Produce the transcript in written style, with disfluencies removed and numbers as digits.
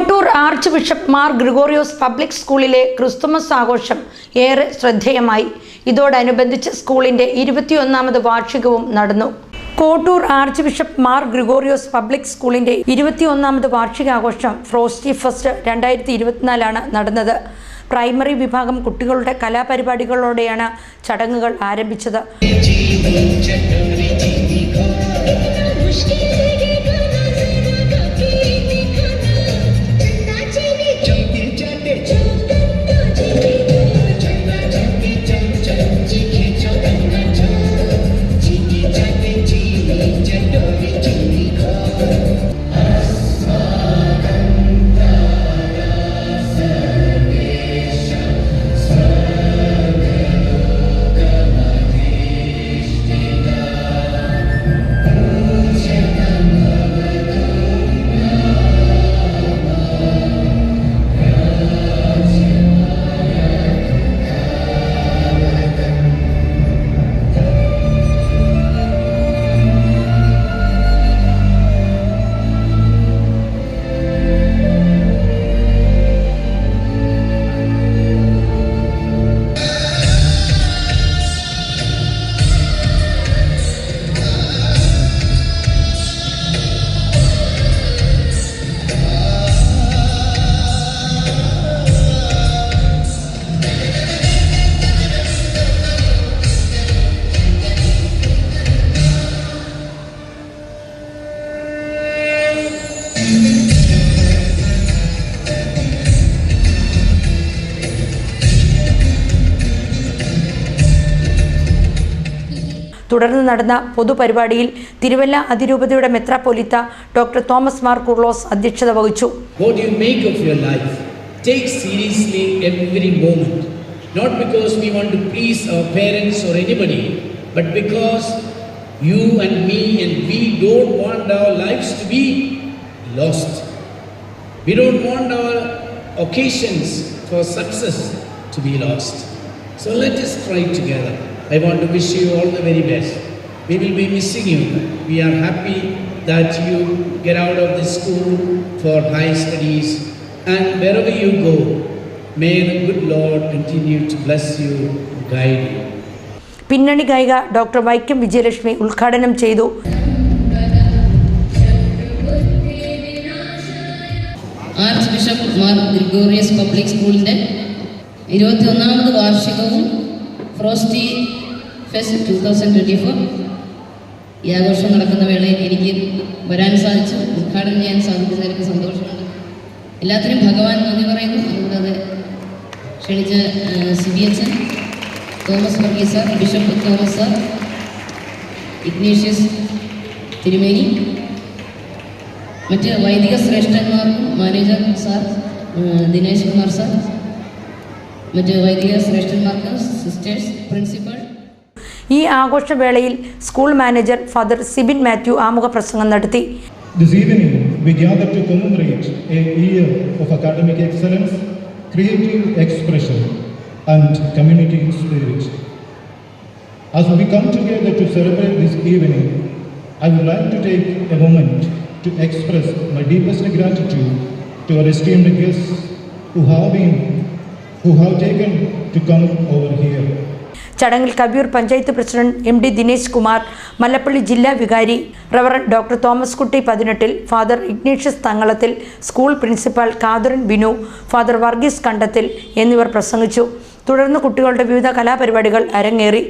Kottoor archbishop Mar Gregorios public സ്കൂളിലെ Christmas ആഘോഷം ഏറെ ശ്രദ്ധേയമായി. ഇതോടനുബന്ധിച്ച് സ്കൂളിന്റെ 21ാമത് വാർഷികവും നടന്നു. Kottoor archbishop Mar Gregorios public സ്കൂളിന്റെ 21ാമത് വാർഷികാഘോഷം ഫ്രോസ്റ്റി ഫെസ്റ്റ് 2024 നടന്നത്. പ്രൈമറി വിഭാഗം കുട്ടികളുടെ കലാപരിപാടികളോടെയാണ് ചടങ്ങുകൾ ആരംഭിച്ചത്. തുടർന്ന് നടന്ന പൊതുപരിപാടിയിൽ തിരുവല്ല അതിരൂപതയുടെ മെത്രാപ്പൊലീത്ത ഡോക്ടർ തോമസ് മാർ കുർലോസ് അധ്യക്ഷത വഹിച്ചു. What you make of your life, take seriously every moment, not because we want to please our parents or anybody, but because you and me and we don't want our lives to be lost. We don't want our occasions for success to be lost. So let us try together. I want to wish you all the very best. We will be missing you. We are happy that you get out of the school for high studies, and wherever you go, may the good Lord continue to bless you and guide you. പിന്നണി ഗായിക doctor Vaikom Vijayalakshmi ഉദ്ഘാടനം ചെയ്തു. Arch bishop Mar Gregorios public സ്കൂളിൻ്റെ 21ാമത് വാർഷികവും frosty fest 2024 ഈ ആഘോഷം നടക്കുന്ന വേളയിൽ എനിക്ക് വരാൻ സാധിച്ചു, ഉദ്ഘാടനം ചെയ്യാൻ സാധിക്കുന്നതിൽ എനിക്ക് സന്തോഷമുണ്ട്. എല്ലാത്തിനും ഭഗവാൻ നന്ദി പറയുന്നു. അതുകൂടാതെ ക്ഷണിച്ച CBHN Thomas Varghese sir, bishop Thomas sir, Ignatius തിരുമേനി, മറ്റ് വൈദിക ശ്രേഷ്ഠന്മാർക്കും manager sir Dinesh Kumar sir, മറ്റ് വൈദിക ശ്രേഷ്ഠന്മാർക്ക്, സിസ്റ്റേഴ്സ്, പ്രിൻസിപ്പൽ. ഈ ആഘോഷവേളയിൽ school manager father Sibin Mathew ആമുഖ പ്രസംഗം നടത്തി. This evening we gather to commemorate a year of academic excellence, creative expression and community spirit. As we come together to celebrate this evening, I would like to take a moment to express my deepest gratitude to our esteemed guests who have taken to come over here. ചടങ്ങിൽ Kaviyoor panchayat president MD Dinesh Kumar, Mallappally ജില്ലാ വികാരി reverend doctor Thomas Kutty 18, father Ignatius Thangalathil, school principal Kathuran Binu, father Varghese Kandathil എന്നിവർ പ്രസംഗിച്ചു. തുടർന്ന് കുട്ടികളുടെ വിവിധ കലാപരിപാടികൾ അരങ്ങേറി.